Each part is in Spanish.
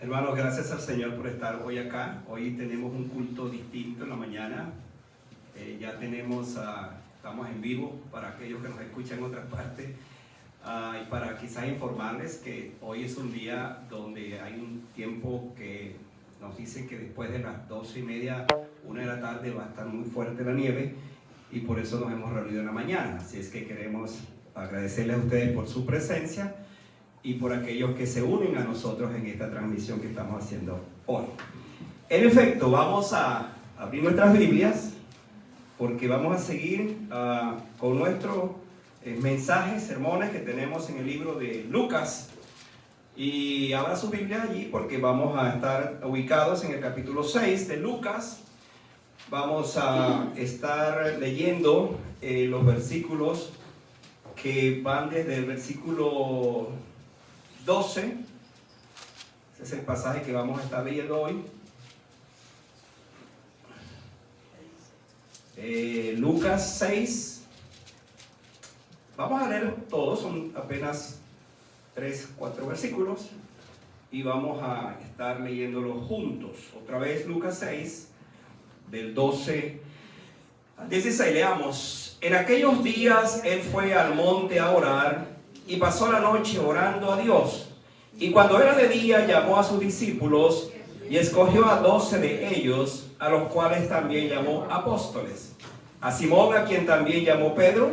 Hermanos, gracias al Señor por estar hoy acá. Hoy tenemos un culto distinto en la mañana. Ya estamos en vivo para aquellos que nos escuchan en otras partes. Y para quizás informarles que hoy es un día donde hay un tiempo que nos dicen que después de las 12:30, 1 de la tarde va a estar muy fuerte la nieve, y por eso nos hemos reunido en la mañana. Así es que queremos agradecerles a ustedes por su presencia y por aquellos que se unen a nosotros en esta transmisión que estamos haciendo hoy. En efecto, vamos a abrir nuestras Biblias porque vamos a seguir con nuestros mensajes, sermones que tenemos en el libro de Lucas. Y abra su Biblia allí porque vamos a estar ubicados en el capítulo 6 de Lucas. Vamos a estar leyendo los versículos que van desde el versículo 12, ese es el pasaje que vamos a estar leyendo hoy. Lucas 6. Vamos a leer todos, son apenas 3-4 versículos y vamos a estar leyéndolos juntos. Otra vez Lucas 6, del 12 al 16, leamos. En aquellos días él fue al monte a orar y pasó la noche orando a Dios. Y cuando era de día llamó a sus discípulos y escogió a 12 de ellos, a los cuales también llamó apóstoles. A Simón, a quien también llamó Pedro,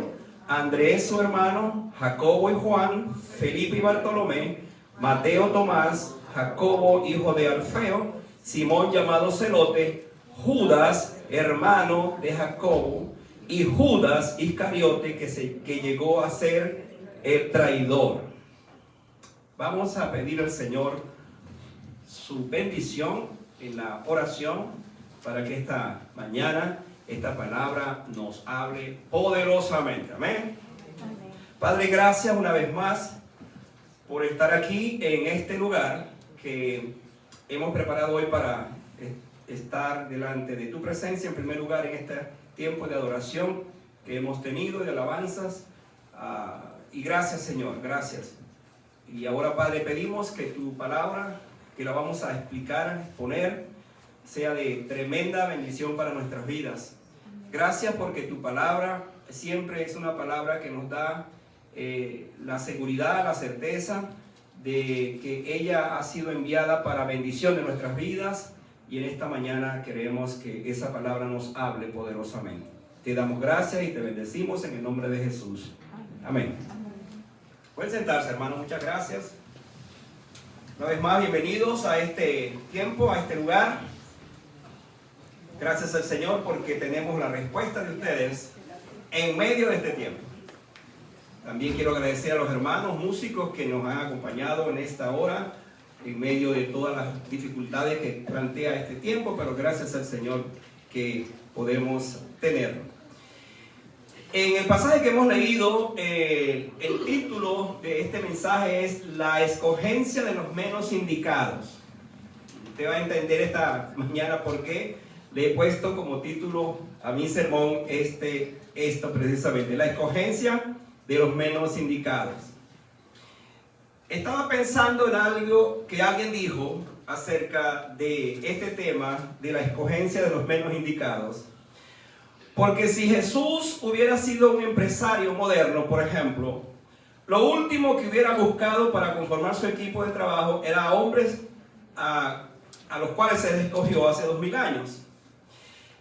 a Andrés su hermano, Jacobo y Juan, Felipe y Bartolomé, Mateo, Tomás, Jacobo hijo de Alfeo, Simón llamado Celote, Judas hermano de Jacobo, y Judas Iscariote, que llegó a ser el traidor. Vamos a pedir al Señor su bendición en la oración para que esta mañana esta palabra nos hable poderosamente. Amén. Padre, gracias una vez más por estar aquí en este lugar que hemos preparado hoy para estar delante de tu presencia, en primer lugar en este tiempo de adoración que hemos tenido, de alabanzas. Y gracias, Señor, gracias. Y ahora, Padre, pedimos que tu palabra, que la vamos a explicar, exponer, sea de tremenda bendición para nuestras vidas. Gracias porque tu palabra siempre es una palabra que nos da la seguridad, la certeza de que ella ha sido enviada para bendición de nuestras vidas. Y en esta mañana queremos que esa palabra nos hable poderosamente. Te damos gracias y te bendecimos en el nombre de Jesús. Amén. Pueden sentarse, hermanos, muchas gracias. Una vez más, bienvenidos a este tiempo, a este lugar. Gracias al Señor porque tenemos la respuesta de ustedes en medio de este tiempo. También quiero agradecer a los hermanos músicos que nos han acompañado en esta hora, en medio de todas las dificultades que plantea este tiempo, pero gracias al Señor que podemos tenerlo. En el pasaje que hemos leído, el título de este mensaje es La escogencia de los menos indicados. Usted va a entender esta mañana por qué le he puesto como título a mi sermón esto precisamente, la escogencia de los menos indicados. Estaba pensando en algo que alguien dijo acerca de este tema de la escogencia de los menos indicados. Porque si Jesús hubiera sido un empresario moderno, por ejemplo, lo último que hubiera buscado para conformar su equipo de trabajo era hombres a los cuales se escogió hace 2000 años.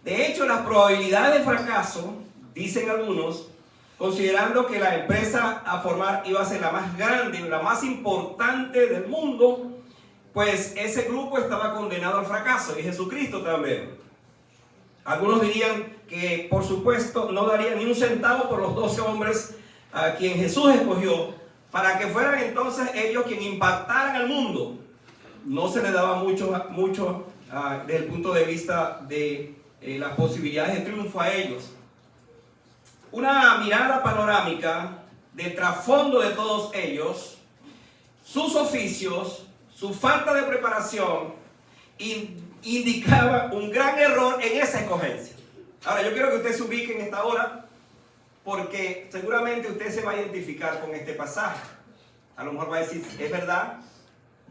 De hecho, la probabilidad de fracaso, dicen algunos, considerando que la empresa a formar iba a ser la más grande, la más importante del mundo, pues ese grupo estaba condenado al fracaso, y Jesucristo también. Algunos dirían que, por supuesto, no darían ni un centavo por los 12 hombres a quien Jesús escogió, para que fueran entonces ellos quienes impactaran al mundo. No se les daba mucho desde el punto de vista de las posibilidades de triunfo a ellos. Una mirada panorámica del trasfondo de todos ellos, sus oficios, su falta de preparación, indicaba un gran error en esa escogencia. Ahora, yo quiero que usted se ubique en esta hora, porque seguramente usted se va a identificar con este pasaje. A lo mejor va a decir, es verdad,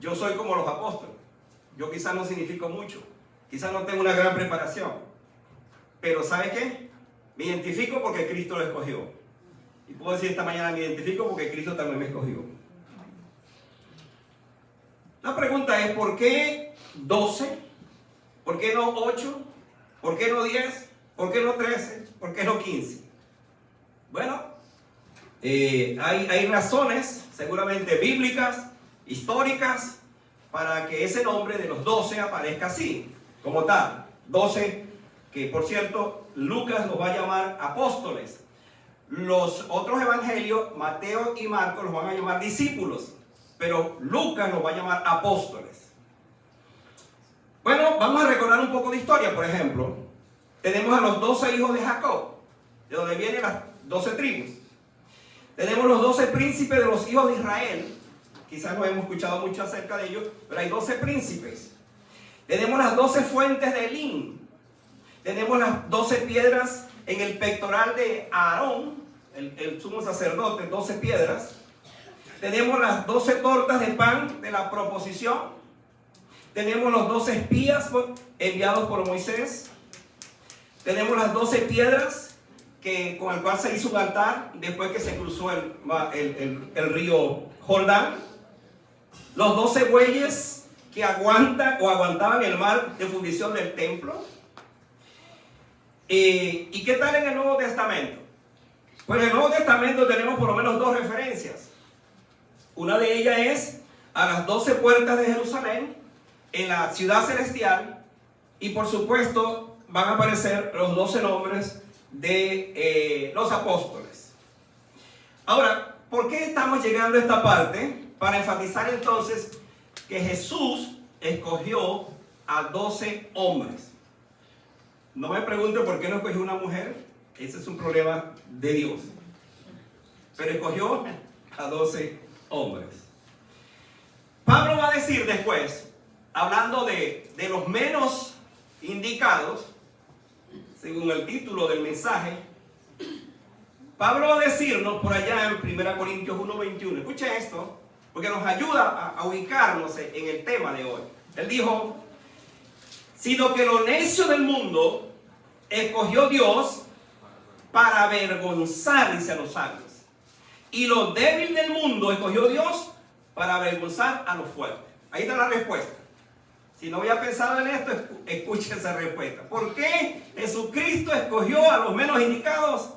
yo soy como los apóstoles. Yo quizás no significo mucho, quizás no tengo una gran preparación, pero ¿sabe qué? Me identifico porque Cristo lo escogió. Y puedo decir esta mañana, me identifico porque Cristo también me escogió. La pregunta es, ¿por qué 12? ¿Por qué no 8? ¿Por qué no 10? ¿Por qué no 13? ¿Por qué no 15? Bueno, hay razones seguramente bíblicas, históricas, para que ese nombre de los 12 aparezca así, como tal. 12, que por cierto, Lucas los va a llamar apóstoles. Los otros evangelios, Mateo y Marcos, los van a llamar discípulos, pero Lucas los va a llamar apóstoles. Bueno, vamos a recordar un poco de historia. Por ejemplo, tenemos a los 12 hijos de Jacob, de donde vienen las 12 tribus. Tenemos los 12 príncipes de los hijos de Israel. Quizás no hemos escuchado mucho acerca de ellos, pero hay 12 príncipes. Tenemos las 12 fuentes de Elín. Tenemos las 12 piedras en el pectoral de Aarón, el sumo sacerdote, 12 piedras. Tenemos las 12 tortas de pan de la proposición. Tenemos los 12 espías enviados por Moisés. Tenemos las 12 piedras con el cual se hizo un altar después que se cruzó el río Jordán. Los 12 bueyes que aguantaban el mar de fundición del templo. ¿Y qué tal en el Nuevo Testamento? Pues en el Nuevo Testamento tenemos por lo menos 2 referencias. Una de ellas es a las 12 puertas de Jerusalén, en la ciudad celestial, y por supuesto van a aparecer los 12 nombres de los apóstoles. Ahora, ¿por qué estamos llegando a esta parte? Para enfatizar entonces que Jesús escogió a 12 hombres. No me pregunte por qué no escogió una mujer, ese es un problema de Dios. Pero escogió a 12 hombres. Pablo va a decir después, hablando de los menos indicados, según el título del mensaje, Pablo va a decirnos por allá en 1 Corintios 1:21, escuche esto, porque nos ayuda a ubicarnos en el tema de hoy. Él dijo, sino que lo necio del mundo escogió Dios para avergonzar, dice, a los sabios. Y lo débil del mundo escogió Dios para avergonzar a los fuertes. Ahí está la respuesta. Si no había pensado en esto, escuche esa respuesta. ¿Por qué Jesucristo escogió a los menos indicados?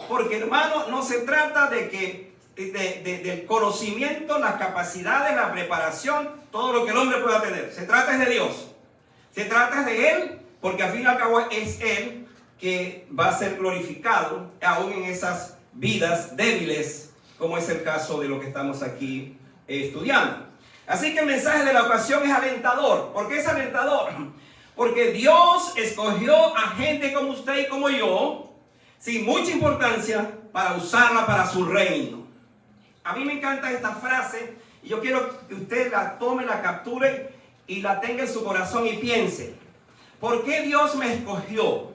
Porque, hermano, no se trata de que del conocimiento, las capacidades, la preparación, todo lo que el hombre pueda tener. Se trata de Dios. Se trata de Él, porque al fin y al cabo es Él que va a ser glorificado aún en esas vidas débiles, como es el caso de lo que estamos aquí estudiando. Así que el mensaje de la ocasión es alentador. ¿Por qué es alentador? Porque Dios escogió a gente como usted y como yo, sin mucha importancia, para usarla para su reino. A mí me encanta esta frase y yo quiero que usted la tome, la capture y la tenga en su corazón y piense. ¿Por qué Dios me escogió?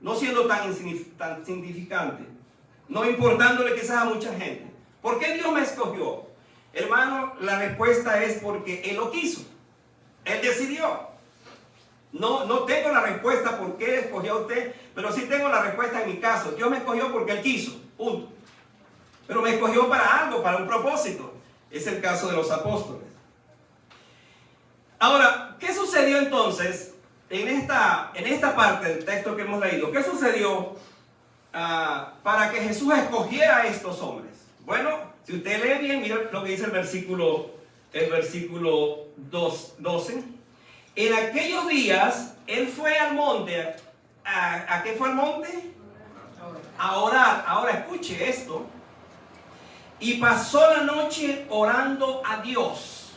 No siendo tan insignificante, no importándole quizás a mucha gente. ¿Por qué Dios me escogió? Hermano, la respuesta es porque Él lo quiso. Él decidió. No tengo la respuesta por qué escogió a usted, pero sí tengo la respuesta en mi caso. Dios me escogió porque Él quiso, punto. Pero me escogió para algo, para un propósito. Es el caso de los apóstoles. Ahora, ¿qué sucedió entonces en esta parte del texto que hemos leído? ¿Qué sucedió para que Jesús escogiera a estos hombres? Bueno, si usted lee bien, mira lo que dice el versículo 12. En aquellos días, Él fue al monte. ¿A qué fue al monte? A orar. Ahora escuche esto. Y pasó la noche orando a Dios.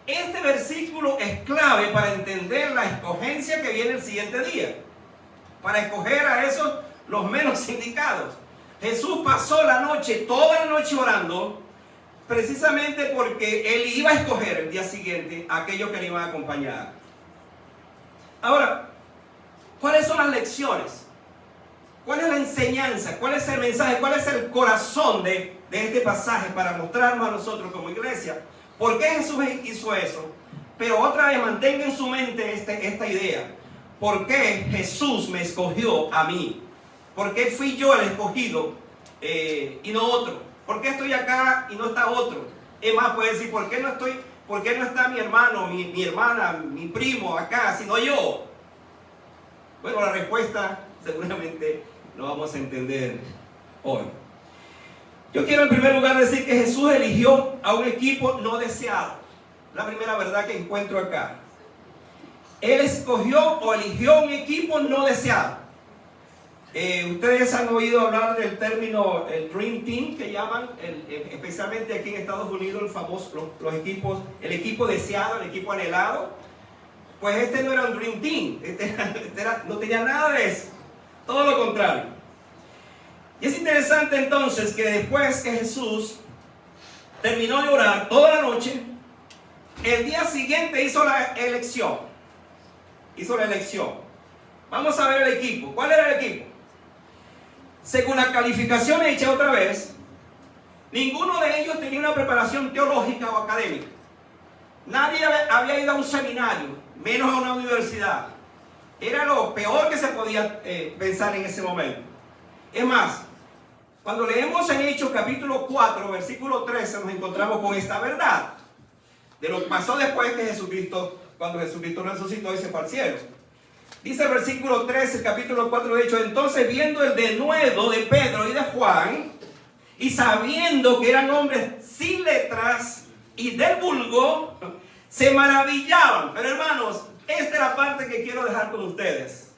Este versículo es clave para entender la escogencia que viene el siguiente día. Para escoger a esos, los menos indicados. Jesús pasó la noche, toda la noche orando, precisamente porque Él iba a escoger el día siguiente a aquellos que le iban a acompañar. Ahora, ¿cuáles son las lecciones? ¿Cuál es la enseñanza? ¿Cuál es el mensaje? ¿Cuál es el corazón de este pasaje para mostrarnos a nosotros como iglesia? ¿Por qué Jesús hizo eso? Pero otra vez mantenga en su mente esta idea. ¿Por qué Jesús me escogió a mí? ¿Por qué fui yo el escogido y no otro? ¿Por qué estoy acá y no está otro? Es más, puede decir, ¿por qué no está mi hermano, mi hermana, mi primo acá, sino yo? Bueno, la respuesta seguramente lo vamos a entender hoy. Yo quiero en primer lugar decir que Jesús eligió a un equipo no deseado. La primera verdad que encuentro acá. Él escogió o eligió un equipo no deseado. Ustedes han oído hablar del término el Dream Team, que llaman, especialmente aquí en Estados Unidos, los equipos, el equipo deseado, el equipo anhelado. Pues este no era un Dream Team, no tenía nada de eso, todo lo contrario. Y es interesante entonces que después que Jesús terminó de orar toda la noche, el día siguiente hizo la elección. Vamos a ver el equipo. ¿Cuál era el equipo? Según la calificación hecha otra vez, ninguno de ellos tenía una preparación teológica o académica. Nadie había ido a un seminario, menos a una universidad. Era lo peor que se podía pensar en ese momento. Es más, cuando leemos en Hechos capítulo 4, versículo 13, nos encontramos con esta verdad de lo que pasó después que cuando Jesucristo resucitó y se fue al cielo. Dice el versículo 13, capítulo 4 de Hechos: entonces, viendo el denuedo de Pedro y de Juan, y sabiendo que eran hombres sin letras y del vulgo, se maravillaban. Pero hermanos, esta es la parte que quiero dejar con ustedes.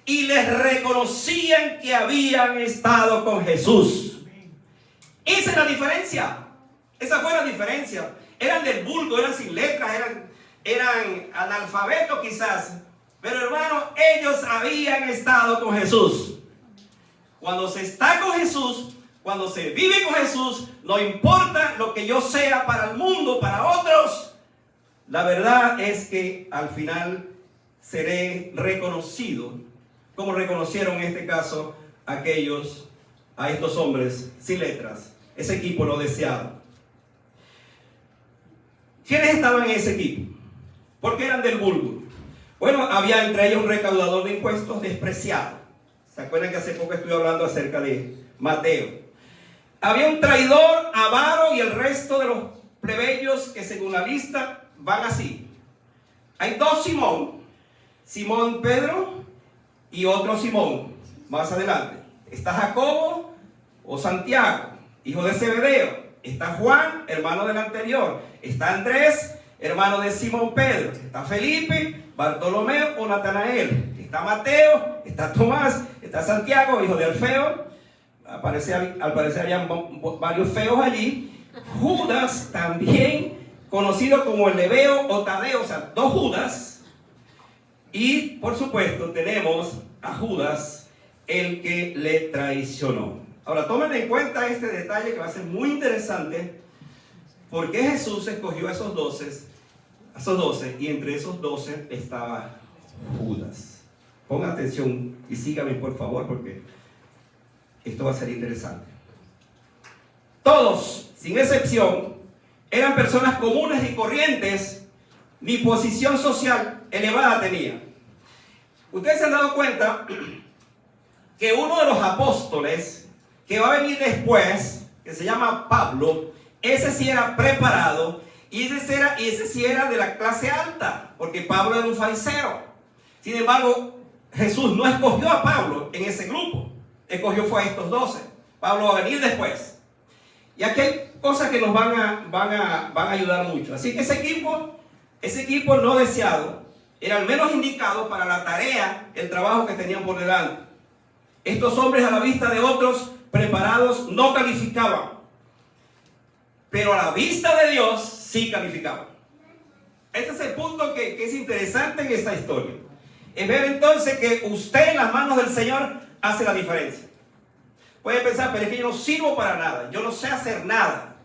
Y les reconocían que habían estado con Jesús. Esa es la diferencia. Esa fue la diferencia. Eran del vulgo, eran sin letras, eran analfabetos quizás. Pero hermano, ellos habían estado con Jesús. Cuando se está con Jesús, cuando se vive con Jesús, no importa lo que yo sea para el mundo, para otros, la verdad es que al final seré reconocido, como reconocieron en este caso a estos hombres sin letras, ese equipo no deseado. ¿Quiénes estaban en ese equipo? ¿Por qué eran del vulgo? Bueno, había entre ellos un recaudador de impuestos despreciado. ¿Se acuerdan que hace poco estuve hablando acerca de Mateo? Había un traidor, avaro y el resto de los plebeyos que según la lista van así. Hay dos Simón Pedro y otro Simón más adelante. Está Jacobo o Santiago, hijo de Zebedeo. Está Juan, hermano del anterior. Está Andrés, hermano de Simón Pedro. Está Felipe, Bartolomé o Natanael. Está Mateo, está Tomás, está Santiago, hijo de Alfeo. Al parecer habían varios feos allí. Judas, también conocido como el Leveo o Tadeo, o sea, dos Judas. Y por supuesto tenemos a Judas, el que le traicionó. Ahora tomen en cuenta este detalle que va a ser muy interesante. ¿Por qué Jesús escogió a esos 12 y entre esos 12 estaba Judas? Pongan atención y síganme por favor, porque esto va a ser interesante. Todos, sin excepción, eran personas comunes y corrientes, ni posición social elevada tenían. Ustedes se han dado cuenta que uno de los apóstoles que va a venir después, que se llama Pablo, ese sí era preparado y ese sí era de la clase alta, porque Pablo era un fariseo. Sin embargo, Jesús no escogió a Pablo en ese grupo, escogió fue a estos 12. Pablo va a venir después. Y aquí hay cosas que nos van a ayudar mucho. Así que ese equipo no deseado era el menos indicado para la tarea, el trabajo que tenían por delante. Estos hombres a la vista de otros preparados no calificaban, pero a la vista de Dios sí calificaban. Este es el punto que es interesante en esta historia. Es ver entonces que usted en las manos del Señor hace la diferencia. Puede pensar, pero es que yo no sirvo para nada, yo no sé hacer nada.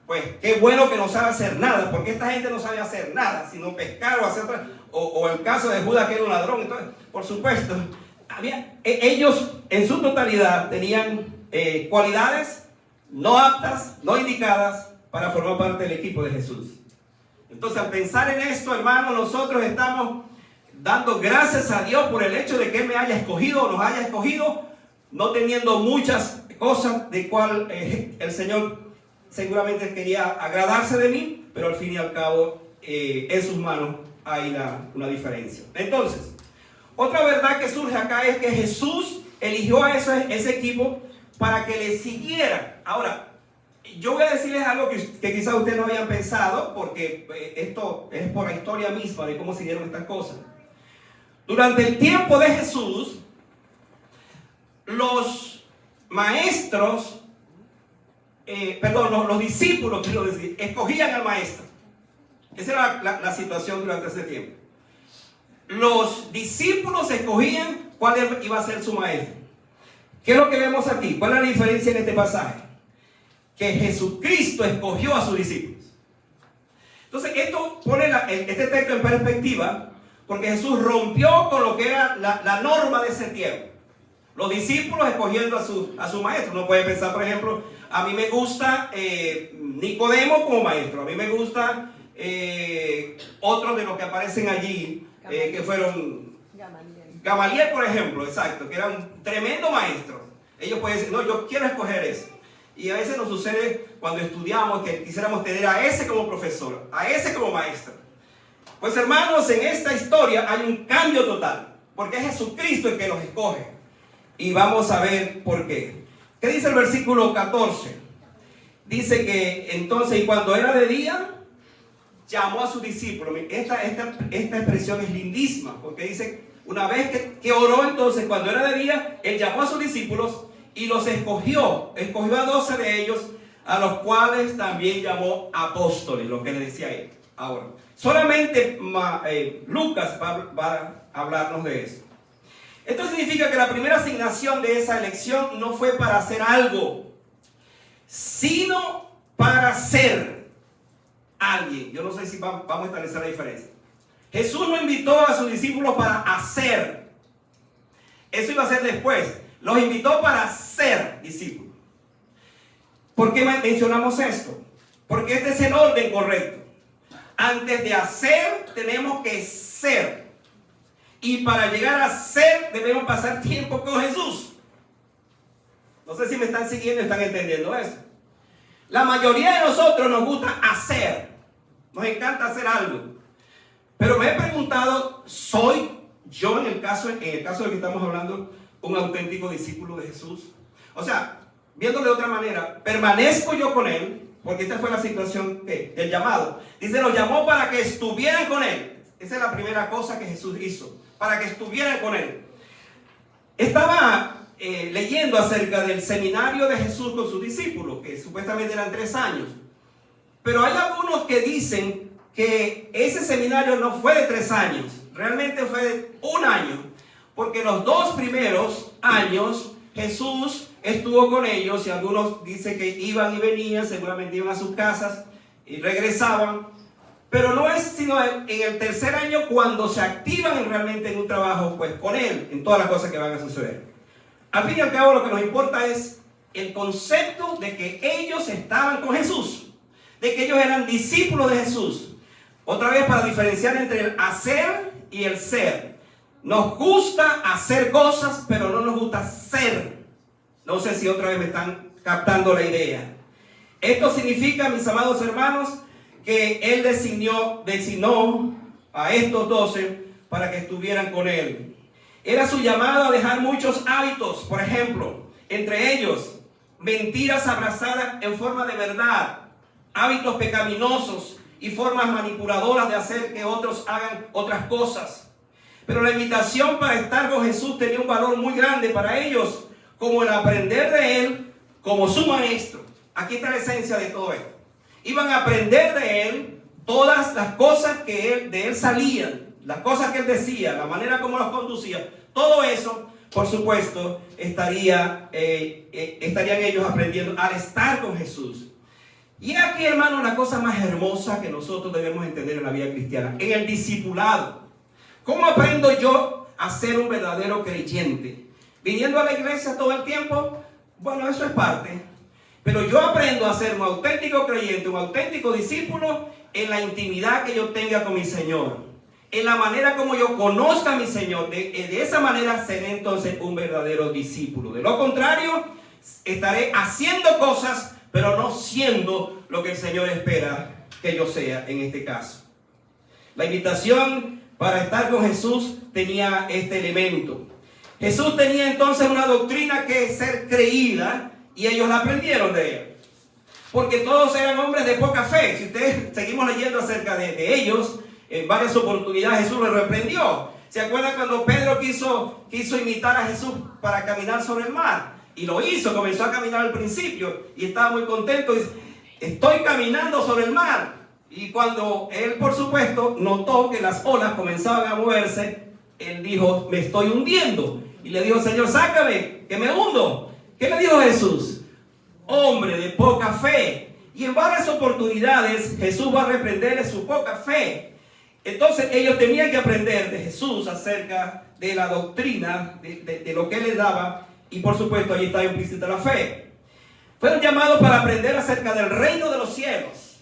Pues qué bueno que no sabe hacer nada, porque esta gente no sabe hacer nada, sino pescar o hacer otra, o el caso de Judas, que era un ladrón. Entonces, por supuesto, ellos en su totalidad tenían cualidades no aptas, no indicadas para formar parte del equipo de Jesús. Entonces, al pensar en esto, hermanos, nosotros estamos dando gracias a Dios por el hecho de que Él me haya escogido o nos haya escogido, no teniendo muchas cosas de cual el Señor seguramente quería agradarse de mí, pero al fin y al cabo en sus manos hay una diferencia. Entonces, otra verdad que surge acá es que Jesús eligió a ese equipo para que le siguieran. Ahora, yo voy a decirles algo que quizás ustedes no habían pensado, porque esto es por la historia misma de cómo siguieron estas cosas. Durante el tiempo de Jesús, los maestros, los discípulos, quiero decir, escogían al maestro. Esa era la situación durante ese tiempo. Los discípulos escogían cuál iba a ser su maestro. ¿Qué es lo que vemos aquí? ¿Cuál es la diferencia en este pasaje? Que Jesucristo escogió a sus discípulos. Entonces, esto pone este texto en perspectiva, porque Jesús rompió con lo que era la norma de ese tiempo. Los discípulos escogiendo a su maestro. Uno puede pensar, por ejemplo, a mí me gusta Nicodemo como maestro. A mí me gusta otros de los que aparecen allí, que fueron Gamaliel, por ejemplo, exacto, que era un tremendo maestro. Ellos pueden decir, no, yo quiero escoger ese. Y a veces nos sucede cuando estudiamos que quisiéramos tener a ese como profesor, a ese como maestro. Pues hermanos, en esta historia hay un cambio total, porque es Jesucristo el que los escoge. Y vamos a ver por qué. ¿Qué dice el versículo 14? Dice que entonces, y cuando era de día, llamó a sus discípulos. Esta expresión es lindísima, porque dice, una vez que oró, entonces, cuando era de día, Él llamó a sus discípulos y los escogió a 12 de ellos, a los cuales también llamó apóstoles, lo que le decía Él. Ahora, solamente Lucas va a hablarnos de eso. Esto significa que la primera asignación de esa elección no fue para hacer algo, sino para ser alguien. Yo no sé si vamos a establecer la diferencia. Jesús no invitó a sus discípulos para hacer. Eso iba a ser después. Los invitó para ser discípulos. ¿Por qué mencionamos esto? Porque este es el orden correcto. Antes de hacer, tenemos que ser. Y para llegar a ser, debemos pasar tiempo con Jesús. No sé si me están siguiendo y están entendiendo eso. La mayoría de nosotros nos gusta hacer. Nos encanta hacer algo. Pero me he preguntado, ¿soy yo en el caso de que estamos hablando un auténtico discípulo de Jesús? O sea, viéndolo de otra manera, ¿permanezco yo con Él? Porque esta fue la situación del llamado. Dice, los llamó para que estuvieran con Él. Esa es la primera cosa que Jesús hizo, para que estuvieran con Él. Estaba leyendo acerca del seminario de Jesús con sus discípulos, que supuestamente eran 3 años. Pero hay algunos que dicen que ese seminario no fue de 3 años, realmente fue de 1 año, porque los 2 primeros años Jesús estuvo con ellos, y algunos dicen que iban y venían, seguramente iban a sus casas y regresaban, pero no es sino en el 3er año cuando se activan realmente en un trabajo pues con Él, en todas las cosas que van a suceder. Al fin y al cabo, lo que nos importa es el concepto de que ellos estaban con Jesús, de que ellos eran discípulos de Jesús. Otra vez, para diferenciar entre el hacer y el ser. Nos gusta hacer cosas, pero no nos gusta ser. No sé si otra vez me están captando la idea. Esto significa, mis amados hermanos, que Él designó a estos 12 para que estuvieran con Él. Era su llamado a dejar muchos hábitos, por ejemplo, entre ellos, mentiras abrazadas en forma de verdad, hábitos pecaminosos y formas manipuladoras de hacer que otros hagan otras cosas. Pero la invitación para estar con Jesús tenía un valor muy grande para ellos, como el aprender de Él como su maestro. Aquí está la esencia de todo esto. Iban a aprender de Él todas las cosas que de Él salían, las cosas que Él decía, la manera como los conducía. Todo eso, por supuesto, estarían ellos aprendiendo al estar con Jesús. Y aquí, hermano, la cosa más hermosa que nosotros debemos entender en la vida cristiana, en el discipulado. ¿Cómo aprendo yo a ser un verdadero creyente? ¿Viniendo a la iglesia todo el tiempo? Bueno, eso es parte. Pero yo aprendo a ser un auténtico creyente, un auténtico discípulo en la intimidad que yo tenga con mi Señor. En la manera como yo conozca a mi Señor. De esa manera seré entonces un verdadero discípulo. De lo contrario, estaré haciendo cosas, pero no siendo lo que el Señor espera que yo sea en este caso. La invitación para estar con Jesús tenía este elemento. Jesús tenía entonces una doctrina que ser creída, y ellos la aprendieron de él. Porque todos eran hombres de poca fe. Si ustedes seguimos leyendo acerca de ellos, en varias oportunidades Jesús les reprendió. ¿Se acuerdan cuando Pedro quiso imitar a Jesús para caminar sobre el mar? Y lo hizo, comenzó a caminar al principio y estaba muy contento. Dice, estoy caminando sobre el mar. Y cuando él, por supuesto, notó que las olas comenzaban a moverse, él dijo, me estoy hundiendo. Y le dijo, Señor, sácame, que me hundo. ¿Qué le dijo Jesús? Hombre de poca fe. Y en varias oportunidades Jesús va a reprenderle su poca fe. Entonces ellos tenían que aprender de Jesús acerca de la doctrina, de lo que él les daba. Y por supuesto ahí está implícita la fe. Fueron llamados para aprender acerca del reino de los cielos.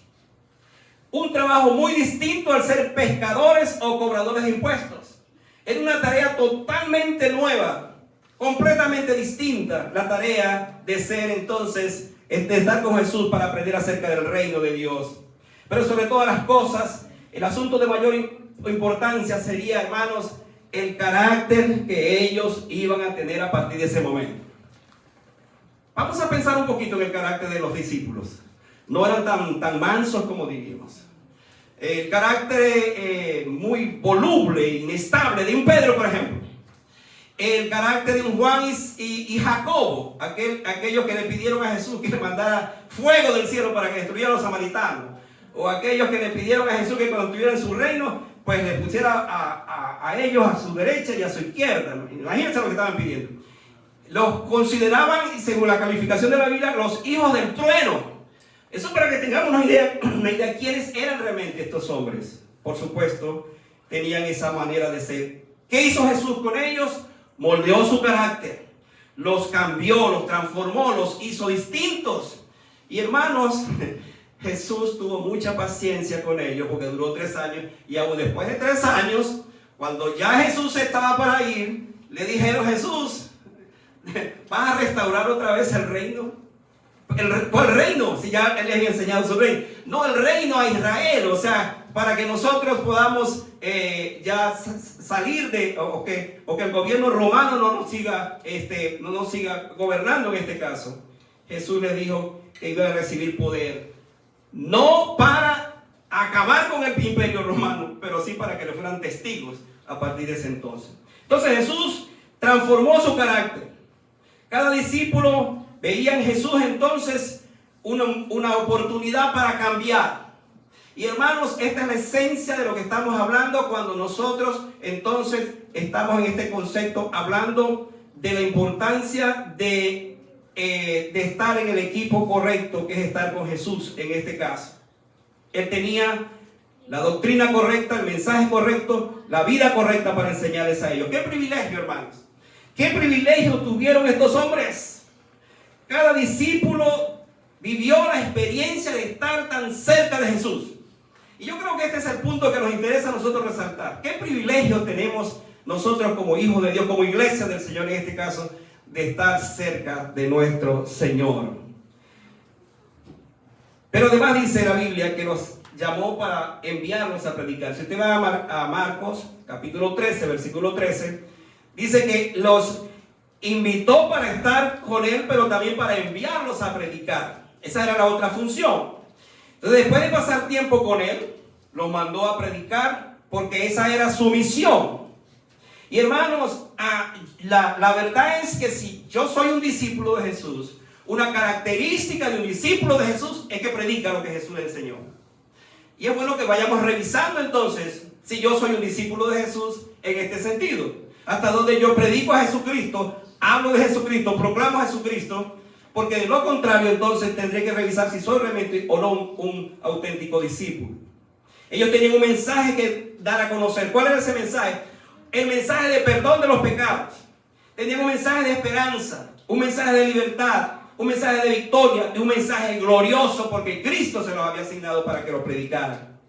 Un trabajo muy distinto al ser pescadores o cobradores de impuestos. Era una tarea totalmente nueva, completamente distinta, la tarea de ser entonces, de estar con Jesús para aprender acerca del reino de Dios. Pero sobre todas las cosas, el asunto de mayor importancia sería, hermanos, el carácter que ellos iban a tener a partir de ese momento. Vamos a pensar un poquito en el carácter de los discípulos. No eran tan mansos como diríamos. El carácter muy voluble, inestable de un Pedro, por ejemplo. El carácter de un Juan y Jacobo, aquellos que le pidieron a Jesús que le mandara fuego del cielo para que destruyera a los samaritanos. O aquellos que le pidieron a Jesús que cuando estuviera en su reino, pues le pusiera a ellos a su derecha y a su izquierda. Imagínense lo que estaban pidiendo. Los consideraban, según la calificación de la Biblia, los hijos del trueno. Eso para que tengamos una idea de quiénes eran realmente estos hombres. Por supuesto, tenían esa manera de ser. ¿Qué hizo Jesús con ellos? Moldeó su carácter, los cambió, los transformó, los hizo distintos. Y hermanos, Jesús tuvo mucha paciencia con ellos porque duró 3 años. Y aún después de 3 años, cuando ya Jesús estaba para ir, le dijeron, Jesús, ¿vas a restaurar otra vez el reino? ¿Cuál reino? Si ya él les había enseñado su reino. No, el reino a Israel, o sea, para que nosotros podamos ya salir o que el gobierno romano no nos siga gobernando en este caso. Jesús les dijo que iban a recibir poder, no para acabar con el imperio romano, pero sí para que le fueran testigos a partir de ese entonces. Entonces Jesús transformó su carácter. Cada discípulo veía en Jesús entonces una oportunidad para cambiar. Y hermanos, esta es la esencia de lo que estamos hablando cuando nosotros entonces estamos en este concepto hablando de la importancia de estar en el equipo correcto, que es estar con Jesús en este caso. Él tenía la doctrina correcta, el mensaje correcto, la vida correcta para enseñarles a ellos. ¡Qué privilegio, hermanos! ¡Qué privilegio tuvieron estos hombres! Cada discípulo vivió la experiencia de estar tan cerca de Jesús. Y yo creo que este es el punto que nos interesa a nosotros resaltar. ¿Qué privilegio tenemos nosotros como hijos de Dios, como iglesia del Señor en este caso, de estar cerca de nuestro Señor? Pero además dice la Biblia que los llamó para enviarlos a predicar. Si usted va a Marcos, capítulo 13, versículo 13, dice que los invitó para estar con él, pero también para enviarlos a predicar. Esa era la otra función. Entonces, después de pasar tiempo con él, los mandó a predicar porque esa era su misión. Y hermanos, la verdad es que si yo soy un discípulo de Jesús, una característica de un discípulo de Jesús es que predica lo que Jesús le enseñó. Y es bueno que vayamos revisando entonces si yo soy un discípulo de Jesús en este sentido. Hasta donde yo predico a Jesucristo, hablo de Jesucristo, proclamo a Jesucristo, porque de lo contrario entonces tendré que revisar si soy realmente o no un auténtico discípulo. Ellos tenían un mensaje que dar a conocer. ¿Cuál era ese mensaje? El mensaje de perdón de los pecados. Tenían un mensaje de esperanza, un mensaje de libertad, un mensaje de victoria, de un mensaje glorioso, porque Cristo se los había asignado para que lo predicaran.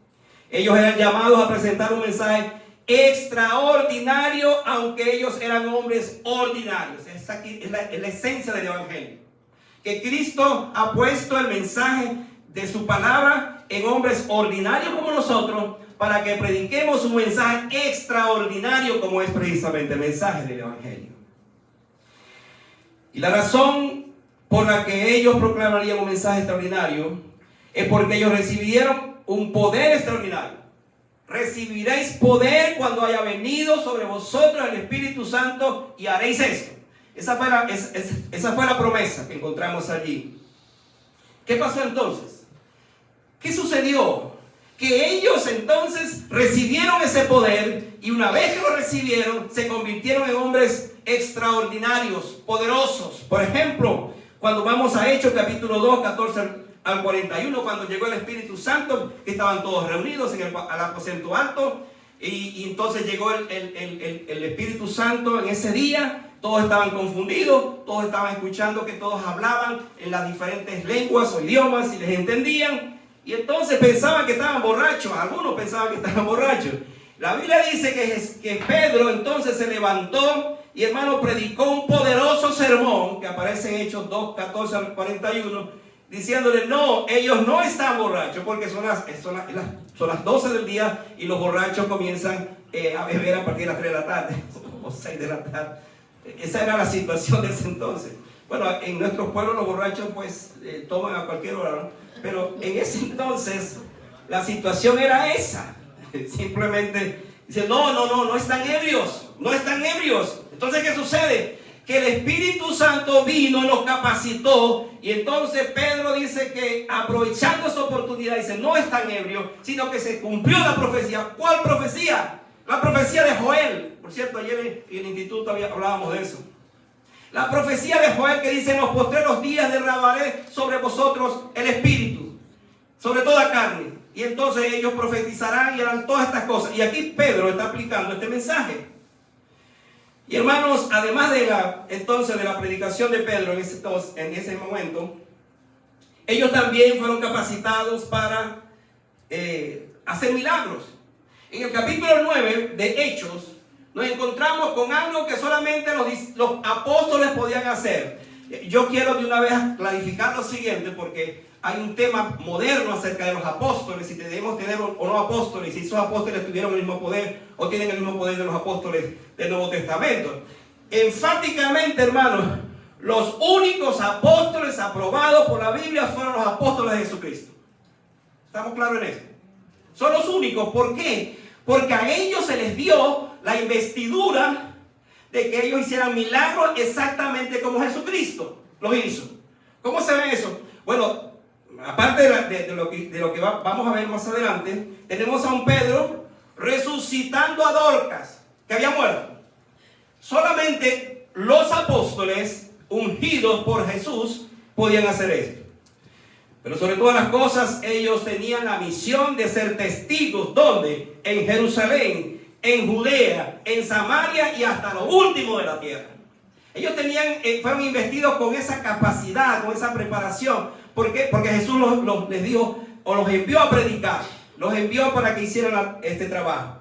Ellos eran llamados a presentar un mensaje extraordinario, aunque ellos eran hombres ordinarios. Esa aquí es la esencia del Evangelio. Que Cristo ha puesto el mensaje de su palabra en hombres ordinarios como nosotros, para que prediquemos un mensaje extraordinario, como es precisamente el mensaje del Evangelio. Y la razón por la que ellos proclamarían un mensaje extraordinario es porque ellos recibieron un poder extraordinario. Recibiréis poder cuando haya venido sobre vosotros el Espíritu Santo y haréis esto. Esa fue la promesa que encontramos allí. ¿Qué pasó entonces? ¿Qué sucedió? Que ellos entonces recibieron ese poder, y una vez que lo recibieron, se convirtieron en hombres extraordinarios, poderosos. Por ejemplo, cuando vamos a Hechos capítulo 2, 14 al 41, cuando llegó el Espíritu Santo, que estaban todos reunidos en el aposento alto, y entonces llegó el Espíritu Santo en ese día. Todos estaban confundidos, todos estaban escuchando que todos hablaban en las diferentes lenguas o idiomas y les entendían, y entonces pensaban que estaban borrachos. Algunos pensaban que estaban borrachos. La Biblia dice que Pedro entonces se levantó y, hermano, predicó un poderoso sermón que aparece en Hechos 2, 14 al 41, diciéndole: no, ellos no están borrachos, porque son las 12 del día y los borrachos comienzan a beber a partir de las 3 de la tarde o 6 de la tarde. Esa era la situación de ese entonces. Bueno, en nuestros pueblos los borrachos pues toman a cualquier hora, ¿no? Pero en ese entonces la situación era esa. Simplemente dice: no están ebrios, no están ebrios. Entonces, ¿qué sucede? Que el Espíritu Santo vino, los capacitó, y entonces Pedro dice que, aprovechando esa oportunidad, dice: no están ebrios, sino que se cumplió la profecía. ¿Cuál profecía? La profecía de Joel. Por cierto, ayer en el instituto hablábamos de eso. La profecía de Joel, que dice: en los postreros días derramaré sobre vosotros el Espíritu, sobre toda carne. Y entonces ellos profetizarán y harán todas estas cosas. Y aquí Pedro está aplicando este mensaje. Y hermanos, además de la predicación de Pedro en ese momento, ellos también fueron capacitados para hacer milagros. En el capítulo 9 de Hechos nos encontramos con algo que solamente los apóstoles podían hacer. Yo quiero de una vez clarificar lo siguiente, porque hay un tema moderno acerca de los apóstoles, si debemos tener o no apóstoles, si esos apóstoles tuvieron el mismo poder o tienen el mismo poder de los apóstoles del Nuevo Testamento. Enfáticamente, hermanos, los únicos apóstoles aprobados por la Biblia fueron los apóstoles de Jesucristo. ¿Estamos claros en eso? Son los únicos. ¿Por qué? Porque a ellos se les dio la investidura de que ellos hicieran milagros exactamente como Jesucristo lo hizo. ¿Cómo se ve eso? Bueno, aparte de lo que vamos a ver más adelante, tenemos a un Pedro resucitando a Dorcas, que había muerto. Solamente los apóstoles ungidos por Jesús podían hacer esto. Pero sobre todas las cosas, ellos tenían la misión de ser testigos. ¿Dónde? En Jerusalén, en Judea, en Samaria y hasta lo último de la tierra. Ellos fueron investidos con esa capacidad, con esa preparación. ¿Por qué? Porque Jesús les dijo, o los envió a predicar, los envió para que hicieran este trabajo.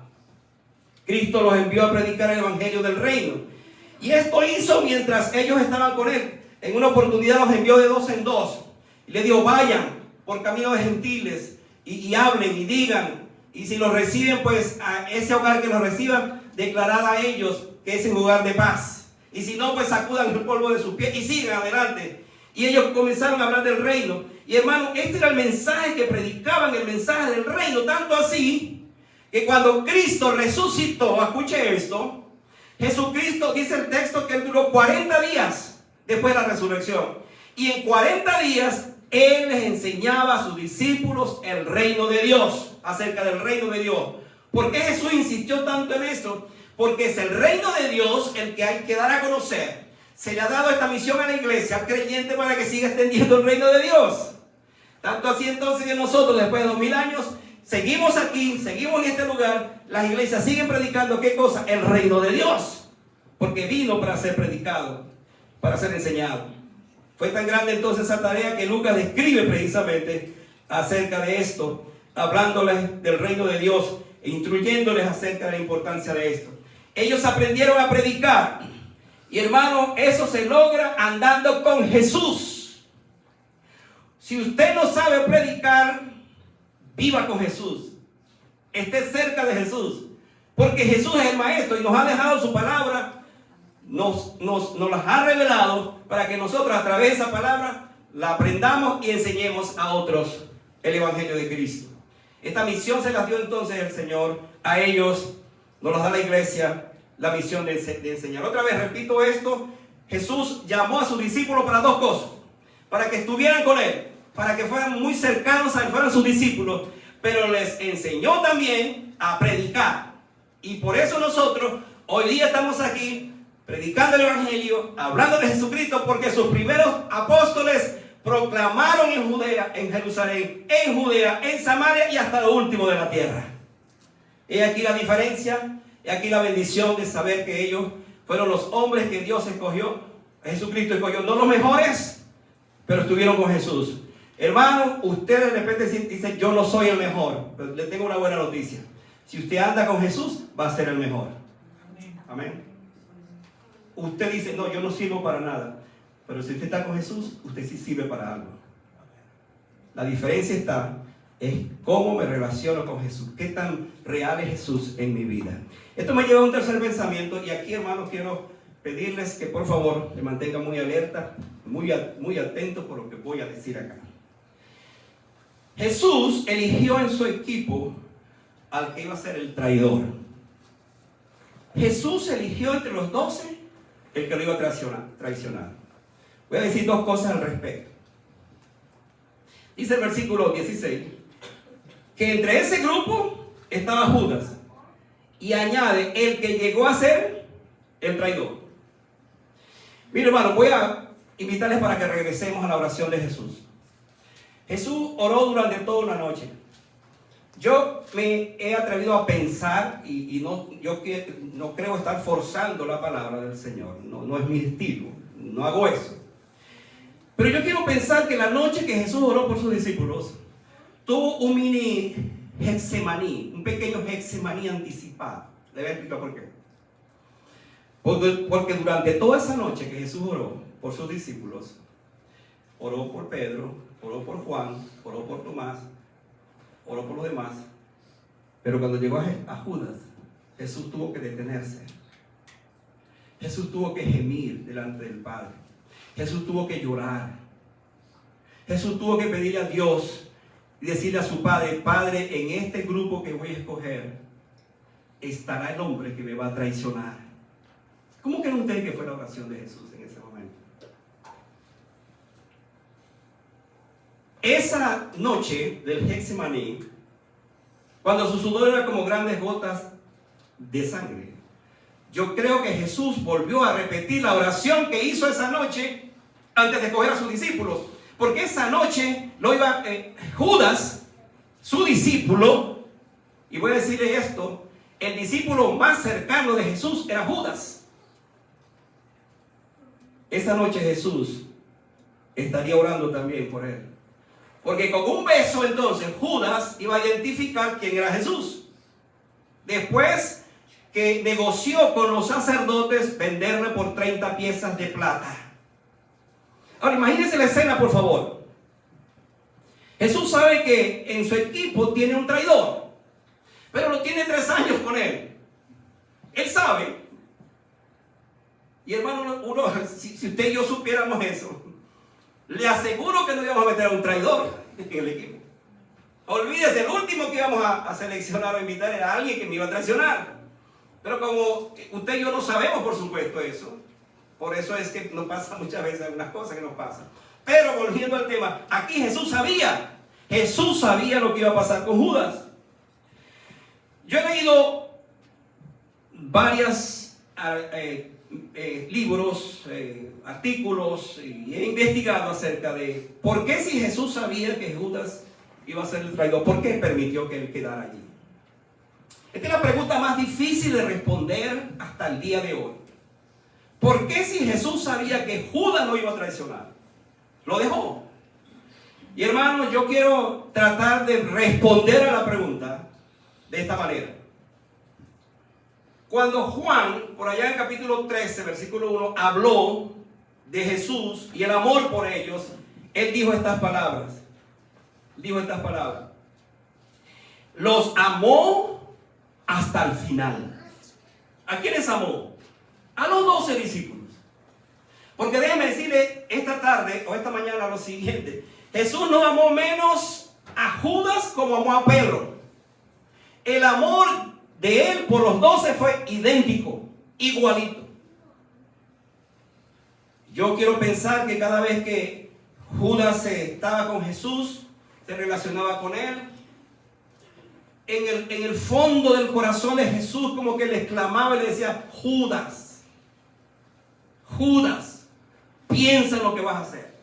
Cristo los envió a predicar el evangelio del reino. Y esto hizo mientras ellos estaban con él. En una oportunidad los envió de 2 en 2. Y les dijo: vayan por camino de gentiles y hablen y digan. Y si los reciben, pues a ese hogar que los reciban, declarad a ellos que es un lugar de paz. Y si no, pues sacudan el polvo de sus pies y sigan adelante. Y ellos comenzaron a hablar del reino. Y hermano, este era el mensaje que predicaban, el mensaje del reino. Tanto así que cuando Cristo resucitó, escuche esto, Jesucristo, dice el texto, que él duró 40 días después de la resurrección. Y en 40 días él les enseñaba a sus discípulos el reino de Dios, acerca del reino de Dios. ¿Por qué Jesús insistió tanto en esto? Porque es el reino de Dios el que hay que dar a conocer. Se le ha dado esta misión a la iglesia, al creyente, para que siga extendiendo el reino de Dios. Tanto así entonces que nosotros, después de 2000 años, seguimos aquí, seguimos en este lugar. Las iglesias siguen predicando, ¿qué cosa? El reino de Dios. Porque vino para ser predicado, para ser enseñado. Fue tan grande entonces esa tarea que Lucas describe precisamente acerca de esto, hablándoles del reino de Dios e instruyéndoles acerca de la importancia de esto. Ellos aprendieron a predicar. Y hermano, eso se logra andando con Jesús. Si usted no sabe predicar, viva con Jesús. Esté cerca de Jesús. Porque Jesús es el maestro y nos ha dejado su palabra. Nos las ha revelado para que nosotros a través de esa palabra la aprendamos y enseñemos a otros el Evangelio de Cristo. Esta misión se las dio entonces el Señor a ellos, nos las da la iglesia, la misión de enseñar. Otra vez repito esto, Jesús llamó a sus discípulos para dos cosas: para que estuvieran con Él, para que fueran muy cercanos a Él, fueran sus discípulos, pero les enseñó también a predicar. Y por eso nosotros hoy día estamos aquí predicando el Evangelio, hablando de Jesucristo, porque sus primeros apóstoles proclamaron en Judea, en Jerusalén, en Judea, en Samaria y hasta lo último de la tierra. He aquí la diferencia, he aquí la bendición de saber que ellos fueron los hombres que Dios escogió, Jesucristo escogió, no los mejores, pero estuvieron con Jesús. Hermano, usted de repente dice, yo no soy el mejor, pero le tengo una buena noticia. Si usted anda con Jesús, va a ser el mejor. Amén. Usted dice, no, yo no sirvo para nada. Pero si usted está con Jesús, usted sí sirve para algo. La diferencia está en cómo me relaciono con Jesús. Qué tan real es Jesús en mi vida. Esto me lleva a un tercer pensamiento. Y aquí, hermanos, quiero pedirles que por favor se mantengan muy alerta, muy atentos por lo que voy a decir acá. Jesús eligió en su equipo al que iba a ser el traidor. Jesús eligió entre los 12 el que lo iba a traicionar. Voy a decir dos cosas al respecto. Dice el versículo 16 que entre ese grupo estaba Judas, y añade el que llegó a ser el traidor. Mire, hermano, voy a invitarles para que regresemos a la oración de Jesús. Jesús oró durante toda una noche. Yo me he atrevido a pensar, yo no creo estar forzando la palabra del Señor, no es mi estilo, no hago eso. Pero yo quiero pensar que la noche que Jesús oró por sus discípulos, tuvo un mini Getsemaní, un pequeño Getsemaní anticipado. Le voy a explicar por qué. Porque durante toda esa noche que Jesús oró por sus discípulos, oró por Pedro, oró por Juan, oró por Tomás, oró por los demás, pero cuando llegó a Judas, Jesús tuvo que detenerse. Jesús tuvo que gemir delante del Padre. Jesús tuvo que llorar. Jesús tuvo que pedirle a Dios y decirle a su Padre, Padre, en este grupo que voy a escoger estará el hombre que me va a traicionar. ¿Cómo creen ustedes que fue la oración de Jesús en ese momento? Esa noche del Getsemaní, cuando su sudor era como grandes gotas de sangre, yo creo que Jesús volvió a repetir la oración que hizo esa noche antes de escoger a sus discípulos. Porque esa noche lo iba Judas, su discípulo, y voy a decirle esto, el discípulo más cercano de Jesús era Judas. Esa noche Jesús estaría orando también por él. Porque con un beso entonces Judas iba a identificar quién era Jesús. Después que negoció con los sacerdotes venderle por 30 piezas de plata. Ahora imagínense la escena, por favor. Jesús sabe que en su equipo tiene un traidor, pero lo tiene 3 años con él. Él sabe. Y hermano, si usted y yo supiéramos eso, le aseguro que no íbamos a meter a un traidor en el equipo. Olvídese, el último que íbamos a seleccionar o invitar era alguien que me iba a traicionar. Pero como usted y yo no sabemos, por supuesto, eso, por eso es que nos pasa muchas veces algunas cosas que nos pasan. Pero volviendo al tema, aquí Jesús sabía lo que iba a pasar con Judas. Yo he leído varios libros, artículos, y he investigado acerca de por qué, si Jesús sabía que Judas iba a ser el traidor, ¿por qué permitió que él quedara allí? Esta es la pregunta más difícil de responder hasta el día de hoy. ¿Por qué, si Jesús sabía que Judas lo iba a traicionar? Lo dejó. Y hermanos, yo quiero tratar de responder a la pregunta de esta manera. Cuando Juan, por allá en el capítulo 13, versículo 1, habló de Jesús y el amor por ellos, él dijo estas palabras. Los amó hasta el final. ¿A quiénes amó? A los 12 discípulos. Porque déjenme decirle esta tarde o esta mañana lo siguiente. Jesús no amó menos a Judas como amó a Pedro. El amor de él por los 12 fue idéntico, igualito. Yo quiero pensar que cada vez que Judas estaba con Jesús, se relacionaba con él, en el fondo del corazón de Jesús como que le exclamaba y le decía: Judas, Judas, piensa en lo que vas a hacer.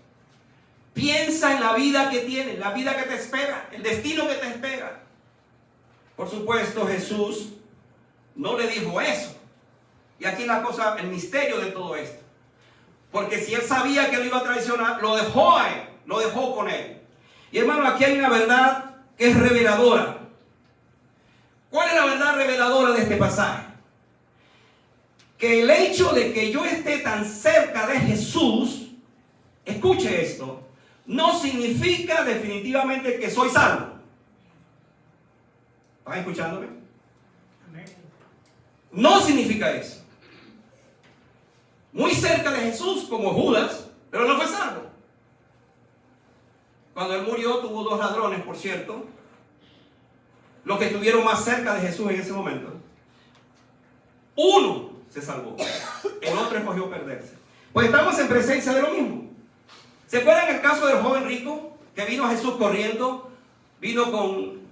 Piensa en la vida que tienes, la vida que te espera, el destino que te espera. Por supuesto, Jesús no le dijo eso. Y aquí la cosa, el misterio de todo esto. Porque si él sabía que lo iba a traicionar, lo dejó a él, lo dejó con él. Y hermano, aquí hay una verdad que es reveladora. ¿Cuál es la verdad reveladora de este pasaje? Que el hecho de que yo esté tan cerca de Jesús, escuche esto, no significa definitivamente que soy salvo. ¿Están escuchándome? No significa eso. Muy cerca de Jesús, como Judas, pero no fue salvo. Cuando él murió, tuvo 2 ladrones, por cierto, los que estuvieron más cerca de Jesús en ese momento. Uno se salvó, el otro escogió perderse. Pues estamos en presencia de lo mismo. ¿Se acuerdan el caso del joven rico que vino a Jesús corriendo? Vino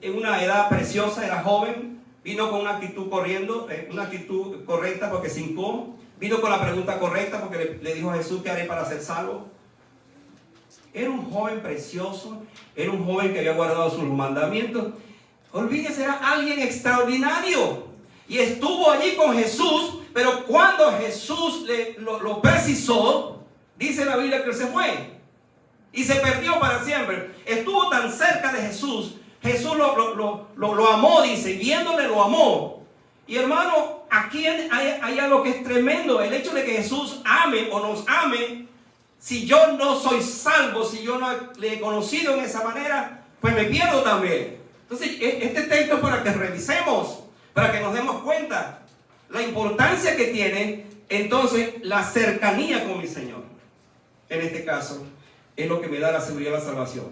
en una edad preciosa, era joven, vino con una actitud corriendo, una actitud correcta porque se hincó, vino con la pregunta correcta porque le dijo a Jesús: ¿qué haré para ser salvo? Era un joven precioso, era un joven que había guardado sus mandamientos. Olvídese, era alguien extraordinario y estuvo allí con Jesús, pero cuando Jesús lo precisó, dice la Biblia que él se fue y se perdió para siempre. Estuvo tan cerca de Jesús, Jesús lo amó, dice, viéndole lo amó. Y hermano, aquí hay algo que es tremendo, el hecho de que Jesús ame o nos ame. Si yo no soy salvo, si yo no le he conocido en esa manera, pues me pierdo también. Entonces, este texto es para que revisemos, para que nos demos cuenta la importancia que tiene entonces la cercanía con mi Señor. En este caso, es lo que me da la seguridad de la salvación.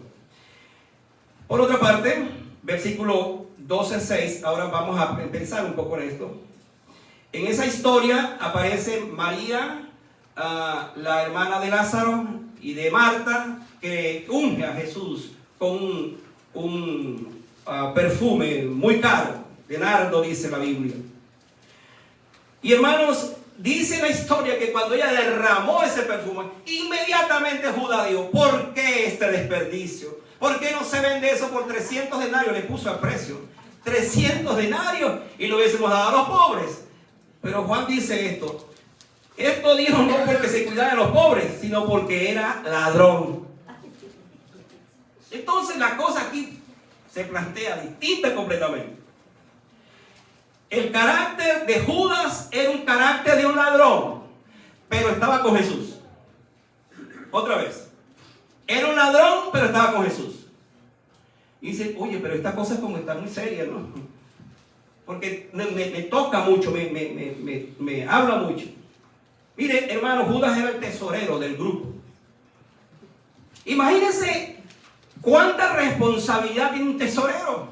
Por otra parte, versículo 12:6, ahora vamos a pensar un poco en esto. En esa historia aparece María, la hermana de Lázaro y de Marta, que unge a Jesús con un perfume muy caro, de nardo, dice la Biblia. Y hermanos, dice la historia que cuando ella derramó ese perfume, inmediatamente Judas dijo: ¿por qué este desperdicio? ¿Por qué no se vende eso por 300 denarios? Le puso a precio 300 denarios y lo hubiésemos dado a los pobres. Pero Juan dice esto dijo no porque se cuidara de los pobres, sino porque era ladrón. Entonces la cosa aquí se plantea distinta completamente. El carácter de Judas era un carácter de un ladrón, pero estaba con Jesús. Otra vez, era un ladrón, pero estaba con Jesús. Y dice: oye, pero esta cosa es como está muy seria, ¿no? Porque me toca mucho, me habla mucho. Mire, hermano, Judas era el tesorero del grupo. Imagínense cuánta responsabilidad tiene un tesorero.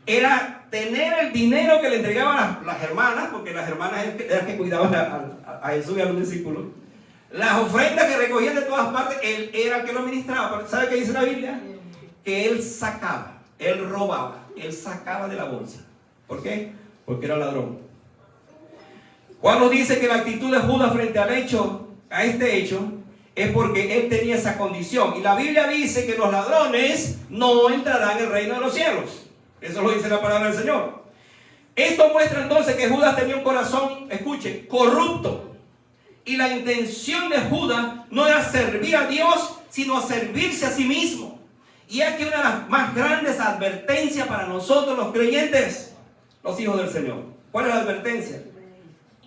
Era tener el dinero que le entregaban las hermanas, porque las hermanas eran las que cuidaban a Jesús y a los discípulos. Las ofrendas que recogían de todas partes, él era el que lo administraba. ¿Sabe qué dice la Biblia? Que él sacaba, él robaba, él sacaba de la bolsa. ¿Por qué? Porque era ladrón. Juan nos dice que la actitud de Judas frente a este hecho, es porque él tenía esa condición. Y la Biblia dice que los ladrones no entrarán en el reino de los cielos. Eso lo dice la palabra del Señor. Esto muestra entonces que Judas tenía un corazón, escuche, corrupto Y la intención de Judas no era servir a Dios, sino servirse a sí mismo. Y aquí una de las más grandes advertencias para nosotros los creyentes, los hijos del Señor. ¿Cuál es la advertencia?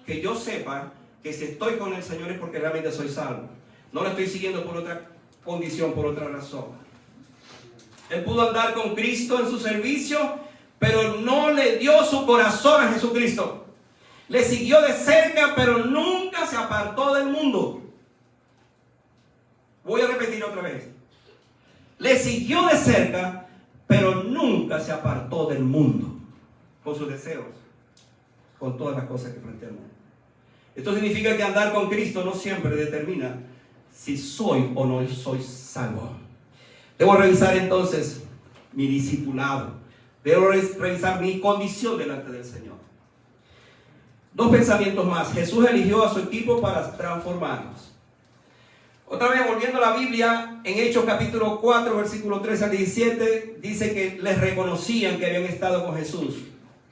Que yo sepa que si estoy con el Señor es porque realmente soy salvo. No lo estoy siguiendo por otra condición, por otra razón. Él pudo andar con Cristo en su servicio, pero no le dio su corazón a Jesucristo. Le siguió de cerca, pero nunca se apartó del mundo. Voy a repetir otra vez. Le siguió de cerca, pero nunca se apartó del mundo. Con sus deseos, con todas las cosas que planteamos. Esto significa que andar con Cristo no siempre determina si soy o no soy salvo. Debo revisar entonces mi discipulado. Debo revisar mi condición delante del Señor. Dos pensamientos más. Jesús eligió a su equipo para transformarnos. Otra vez volviendo a la Biblia, en Hechos capítulo 4, versículo 13 al 17, dice que les reconocían que habían estado con Jesús.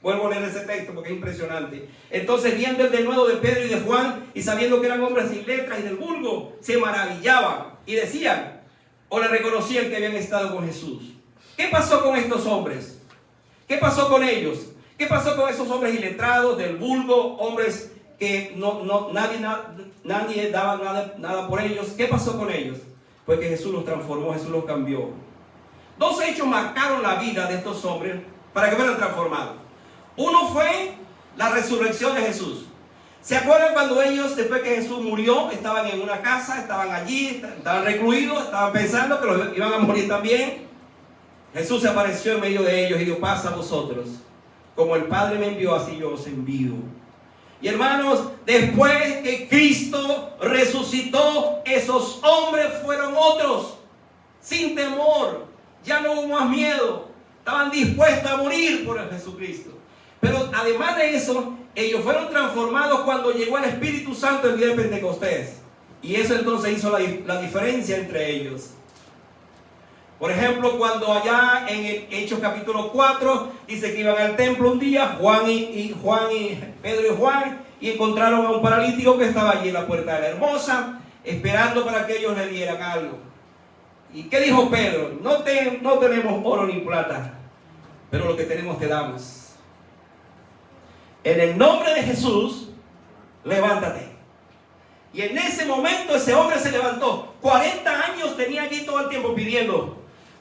Vuelvo a leer ese texto porque es impresionante. Entonces, viendo el denuedo de Pedro y de Juan, y sabiendo que eran hombres sin letras y del vulgo, se maravillaban y decían, o le reconocían que habían estado con Jesús. ¿Qué pasó con estos hombres? ¿Qué pasó con ellos? ¿Qué pasó con esos hombres iletrados, del vulgo, hombres que nadie daba nada por ellos? ¿Qué pasó con ellos? Pues que Jesús los transformó, Jesús los cambió. Dos hechos marcaron la vida de estos hombres para que fueran transformados. Uno fue la resurrección de Jesús. ¿Se acuerdan cuando ellos, después que Jesús murió, estaban en una casa, estaban allí, estaban recluidos, estaban pensando que los iban a morir también? Jesús se apareció en medio de ellos y dijo, paz a vosotros. Como el Padre me envió, así yo os envío. Y hermanos, después que Cristo resucitó, esos hombres fueron otros, sin temor. Ya no hubo más miedo. Estaban dispuestos a morir por el Jesucristo. Pero además de eso, ellos fueron transformados cuando llegó el Espíritu Santo el día de Pentecostés. Y eso entonces hizo la diferencia entre ellos. Por ejemplo, cuando allá en el Hechos capítulo 4, dice que iban al templo un día, Pedro y Juan, y encontraron a un paralítico que estaba allí en la puerta de la hermosa, esperando para que ellos le dieran algo. ¿Y qué dijo Pedro? No tenemos oro ni plata, pero lo que tenemos te damos. En el nombre de Jesús, levántate. Y en ese momento ese hombre se levantó. 40 años tenía allí todo el tiempo pidiendo.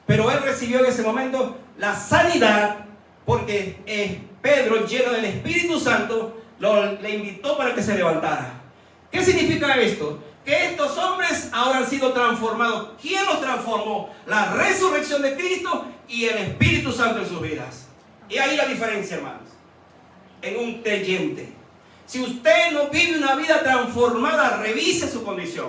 Pero él recibió en ese momento la sanidad porque Pedro, lleno del Espíritu Santo, le invitó para que se levantara. ¿Qué significa esto? Que estos hombres ahora han sido transformados. ¿Quién los transformó? La resurrección de Cristo y el Espíritu Santo en sus vidas. Y ahí la diferencia, hermanos. En un creyente. Si usted no vive una vida transformada, revise su condición.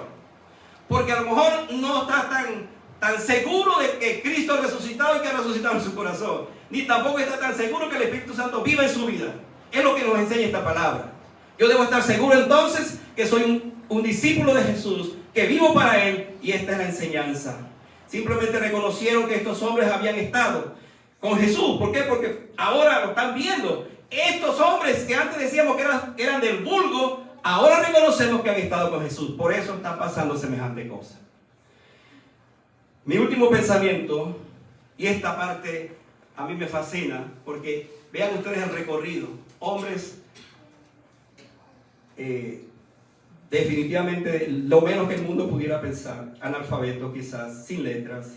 Porque a lo mejor no está tan seguro de que Cristo ha resucitado y que ha resucitado en su corazón. Ni tampoco está tan seguro que el Espíritu Santo vive en su vida. Es lo que nos enseña esta palabra. Yo debo estar seguro entonces que soy un discípulo de Jesús, que vivo para Él, y esta es la enseñanza. Simplemente reconocieron que estos hombres habían estado con Jesús. ¿Por qué? Porque ahora lo están viendo. Estos hombres que antes decíamos que eran del vulgo, ahora reconocemos que han estado con Jesús. Por eso está pasando semejante cosa. Mi último pensamiento, y esta parte a mí me fascina, porque vean ustedes el recorrido. Hombres definitivamente lo menos que el mundo pudiera pensar, analfabetos quizás, sin letras.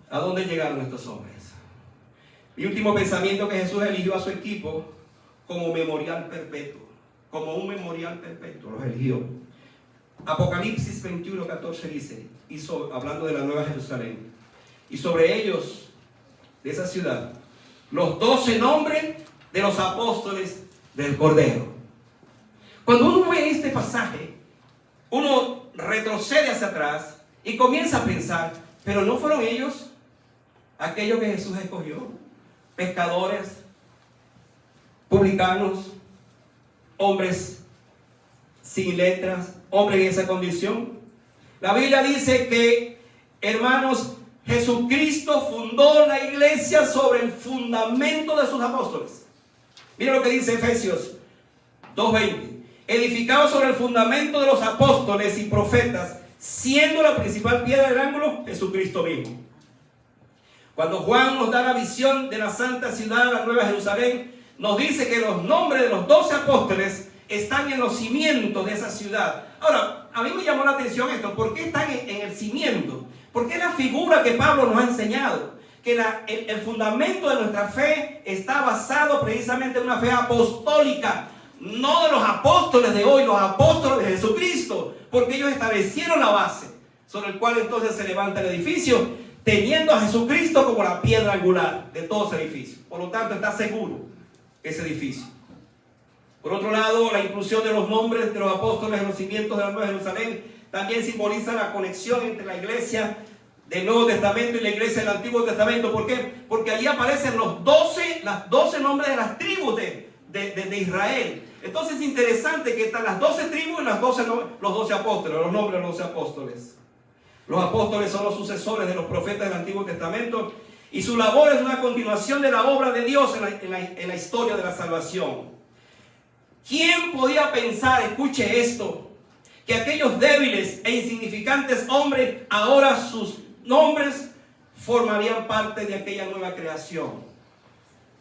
¿A dónde llegaron estos hombres? Mi último pensamiento, que Jesús eligió a su equipo como memorial perpetuo, como un memorial perpetuo, los eligió. Apocalipsis 21:14 dice, hablando de la Nueva Jerusalén, y sobre ellos, de esa ciudad, los 12 nombres de los apóstoles del Cordero. Cuando uno ve este pasaje, uno retrocede hacia atrás y comienza a pensar, pero ¿no fueron ellos aquellos que Jesús escogió? Pescadores, publicanos, hombres sin letras, hombres en esa condición. La Biblia dice que, hermanos, Jesucristo fundó la iglesia sobre el fundamento de sus apóstoles. Mira lo que dice Efesios 2:20. edificado sobre el fundamento de los apóstoles y profetas, siendo la principal piedra del ángulo Jesucristo mismo. Cuando Juan nos da la visión de la santa ciudad, la Nueva Jerusalén, nos dice que los nombres de los 12 apóstoles están en los cimientos de esa ciudad. Ahora, a mí me llamó la atención esto. ¿Por qué están en el cimiento? Porque es la figura que Pablo nos ha enseñado. Que el fundamento de nuestra fe está basado precisamente en una fe apostólica. No de los apóstoles de hoy, los apóstoles de Jesucristo. Porque ellos establecieron la base sobre el cual entonces se levanta el edificio, teniendo a Jesucristo como la piedra angular de todo ese edificio. Por lo tanto, está seguro ese edificio. Por otro lado, la inclusión de los nombres de los apóstoles en los cimientos de la Nueva Jerusalén también simboliza la conexión entre la iglesia del Nuevo Testamento y la iglesia del Antiguo Testamento. ¿Por qué? Porque allí aparecen los 12 nombres de las tribus de Israel. Entonces es interesante que están las 12 tribus y los 12 apóstoles, los nombres de los 12 apóstoles. Los apóstoles son los sucesores de los profetas del Antiguo Testamento y su labor es una continuación de la obra de Dios en la historia de la salvación. ¿Quién podía pensar, escuche esto, que aquellos débiles e insignificantes hombres, ahora sus nombres formarían parte de aquella nueva creación?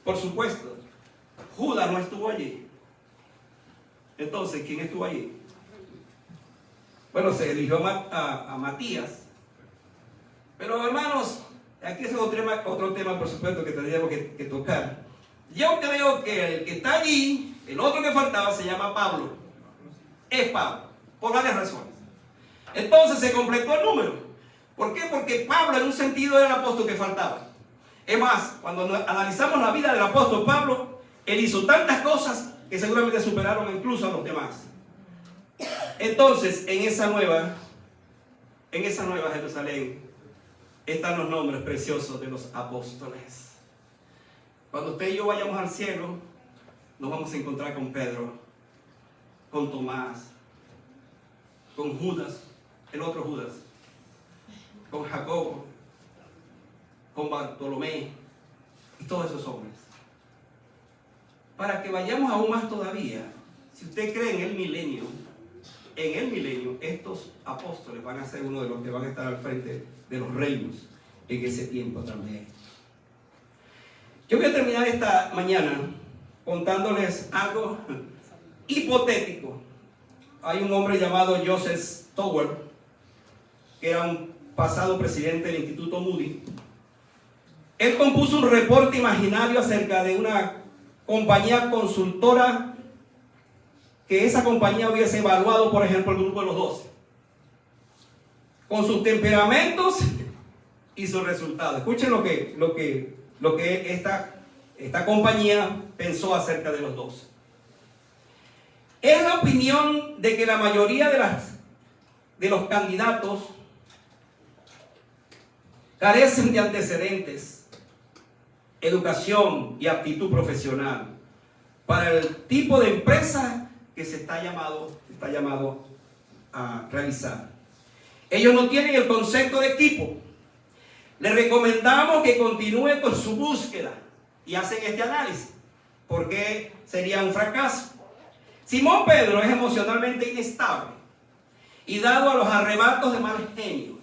Por supuesto, Judas no estuvo allí. Entonces, ¿quién estuvo allí? Bueno, se eligió a Matías. Pero hermanos, aquí es otro tema, por supuesto, que tendríamos que tocar. Yo creo que el que está allí, el otro que faltaba, se llama Pablo. Es Pablo, por varias razones. Entonces se completó el número. ¿Por qué? Porque Pablo en un sentido era el apóstol que faltaba. Es más, cuando analizamos la vida del apóstol Pablo, él hizo tantas cosas que seguramente superaron incluso a los demás. Entonces, en esa nueva Jerusalén están los nombres preciosos de los apóstoles. Cuando usted y yo vayamos al cielo, nos vamos a encontrar con Pedro, con Tomás, con Judas, el otro Judas, con Jacobo, con Bartolomé y todos esos hombres. Para que vayamos aún más todavía, si usted cree en el milenio, estos apóstoles van a ser uno de los que van a estar al frente de los reinos en ese tiempo también. Yo voy a terminar esta mañana contándoles algo hipotético. Hay un hombre llamado Joseph Stowell, que era un pasado presidente del Instituto Moody. Él compuso un reporte imaginario acerca de una compañía consultora, que esa compañía hubiese evaluado, por ejemplo, el grupo de los 12, con sus temperamentos y sus resultados. Escuchen lo que esta compañía pensó acerca de los 12. Es la opinión de que la mayoría de los candidatos carecen de antecedentes, educación y aptitud profesional para el tipo de empresa que se está llamado a realizar. Ellos no tienen el concepto de equipo. Les recomendamos que continúe con su búsqueda y hacen este análisis, porque sería un fracaso. Simón Pedro es emocionalmente inestable y dado a los arrebatos de mal genio.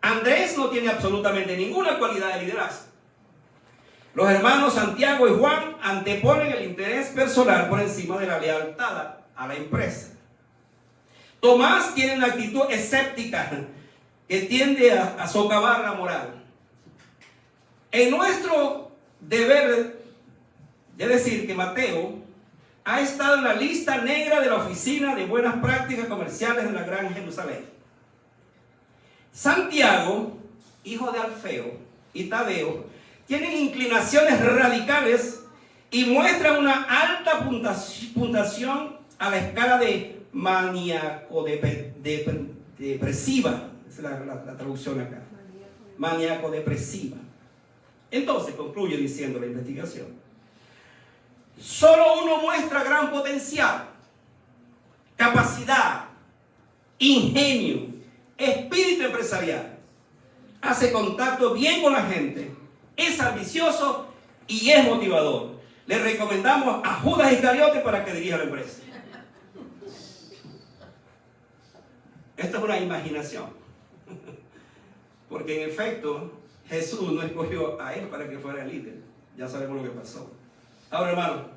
Andrés no tiene absolutamente ninguna cualidad de liderazgo. Los hermanos Santiago y Juan anteponen el interés personal por encima de la lealtad a la empresa. Tomás tiene una actitud escéptica que tiende a socavar la moral. En nuestro deber de decir que Mateo ha estado en la lista negra de la Oficina de Buenas Prácticas Comerciales de la Gran Jerusalén. Santiago, hijo de Alfeo, y Tadeo tienen inclinaciones radicales y muestran una alta puntuación a la escala de maníaco-depresiva. Esa es la traducción acá. Maníaco-depresiva. Entonces concluye diciendo la investigación: solo uno muestra gran potencial, capacidad, ingenio, espíritu empresarial, hace contacto bien con la gente, es ambicioso y es motivador. Le recomendamos a Judas Iscariote para que dirija la empresa. Esto es una imaginación. Porque en efecto, Jesús no escogió a él para que fuera el líder. Ya sabemos lo que pasó. Ahora, hermano,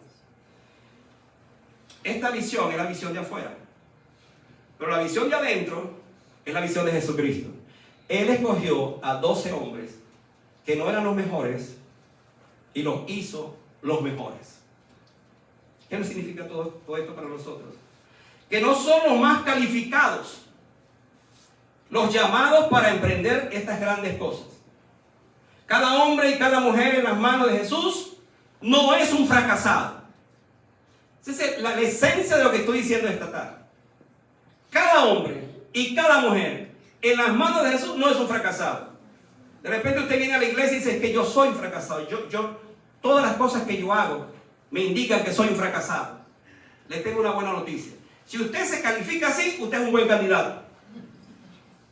esta visión es la visión de afuera. Pero la visión de adentro es la visión de Jesucristo. Él escogió a 12 hombres que no eran los mejores y los hizo los mejores. ¿Qué nos significa todo esto para nosotros? Que no son los más calificados, los llamados para emprender estas grandes cosas. Cada hombre y cada mujer en las manos de Jesús no es un fracasado. Esa es la esencia de lo que estoy diciendo esta tarde. Cada hombre y cada mujer en las manos de Jesús no es un fracasado. De repente usted viene a la iglesia y dice que yo soy un fracasado. Todas las cosas que yo hago me indican que soy un fracasado. Le tengo una buena noticia. Si usted se califica así, usted es un buen candidato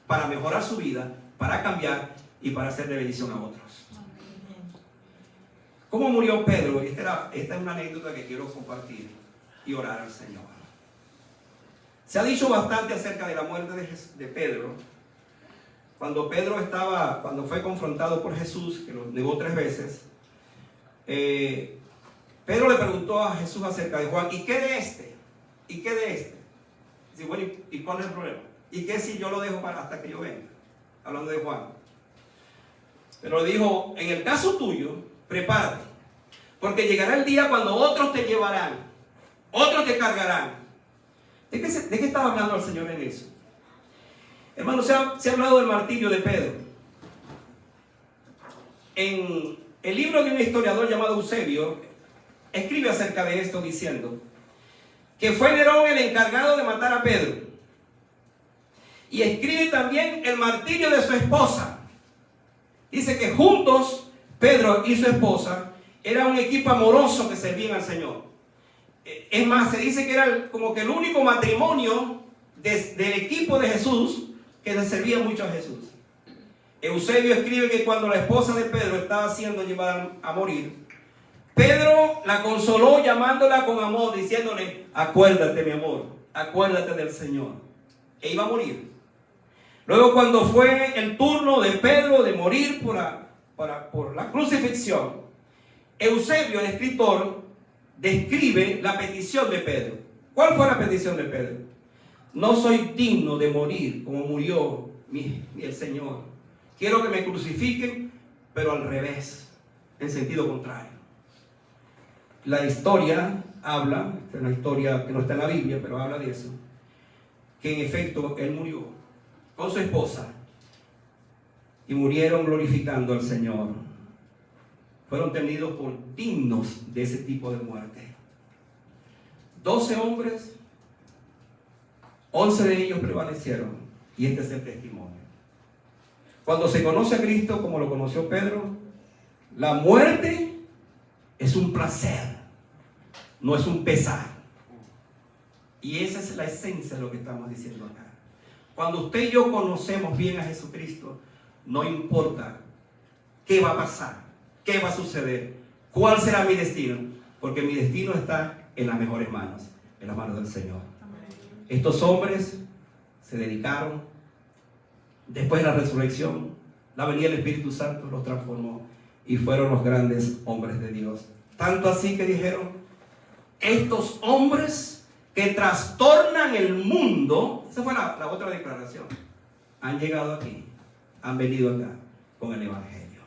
para mejorar su vida, para cambiar y para hacer de bendición a otros. ¿Cómo murió Pedro? Esta es una anécdota que quiero compartir y orar al Señor. Se ha dicho bastante acerca de la muerte de Pedro. Cuando fue confrontado por Jesús, que lo negó 3 veces, Pedro le preguntó a Jesús acerca de Juan, ¿y qué de este? ¿Y qué de este? Dice, bueno, ¿y cuál es el problema? ¿Y qué si yo lo dejo hasta que yo venga? Hablando de Juan. Pero le dijo, en el caso tuyo, prepárate, porque llegará el día cuando otros te llevarán, otros te cargarán. ¿De qué estaba hablando el Señor en eso? Hermano, se ha hablado del martirio de Pedro. En el libro de un historiador llamado Eusebio, escribe acerca de esto diciendo que fue Nerón el encargado de matar a Pedro. Y escribe también el martirio de su esposa. Dice que juntos, Pedro y su esposa, era un equipo amoroso que servían al Señor. Es más, se dice que era como que el único matrimonio del equipo de Jesús que le servía mucho a Jesús. Eusebio escribe que cuando la esposa de Pedro estaba siendo llevada a morir, Pedro la consoló llamándola con amor, diciéndole, acuérdate mi amor, acuérdate del Señor. E iba a morir. Luego cuando fue el turno de Pedro de morir por la crucifixión, Eusebio, el escritor, describe la petición de Pedro. ¿Cuál fue la petición de Pedro? No soy digno de morir como murió el Señor. Quiero que me crucifiquen, pero al revés, en sentido contrario. La historia habla, es una historia que no está en la Biblia, pero habla de eso, que en efecto él murió con su esposa y murieron glorificando al Señor. Fueron tenidos por dignos de ese tipo de muerte. 12 hombres, 11 de ellos prevalecieron, y este es el testimonio. Cuando se conoce a Cristo como lo conoció Pedro, la muerte es un placer, no es un pesar. Y esa es la esencia de lo que estamos diciendo acá. Cuando usted y yo conocemos bien a Jesucristo, no importa qué va a pasar, qué va a suceder, cuál será mi destino, porque mi destino está en las mejores manos, en las manos del Señor. Estos hombres se dedicaron, después de la resurrección, la venida del Espíritu Santo los transformó y fueron los grandes hombres de Dios. Tanto así que dijeron, estos hombres que trastornan el mundo, esa fue la otra declaración, han llegado aquí, han venido acá con el Evangelio.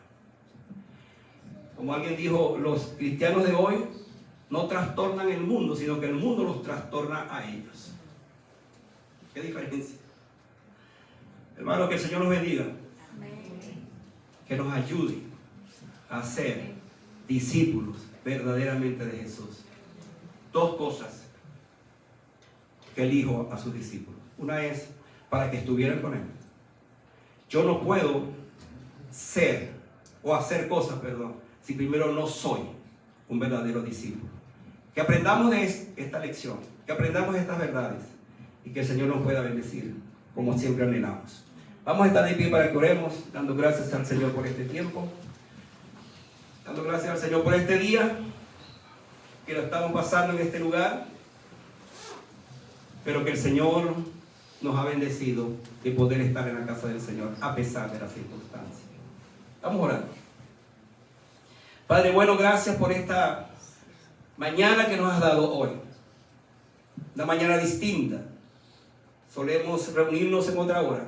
Como alguien dijo, los cristianos de hoy no trastornan el mundo, sino que el mundo los trastorna a ellos. ¿Qué diferencia? Hermano, que el Señor nos bendiga. Que nos ayude a ser discípulos verdaderamente de Jesús. 2 cosas que elijo a sus discípulos. Una es para que estuvieran con Él. Yo no puedo ser o hacer cosas, si primero no soy un verdadero discípulo. Que aprendamos de esta lección, que aprendamos estas verdades y que el Señor nos pueda bendecir como siempre anhelamos. Vamos a estar de pie para que oremos, dando gracias al Señor por este tiempo, dando gracias al Señor por este día que lo estamos pasando en este lugar, pero que el Señor nos ha bendecido de poder estar en la casa del Señor a pesar de las circunstancias. Vamos orando. Padre bueno, gracias por esta mañana que nos has dado hoy. Una mañana distinta. Solemos reunirnos en otra hora,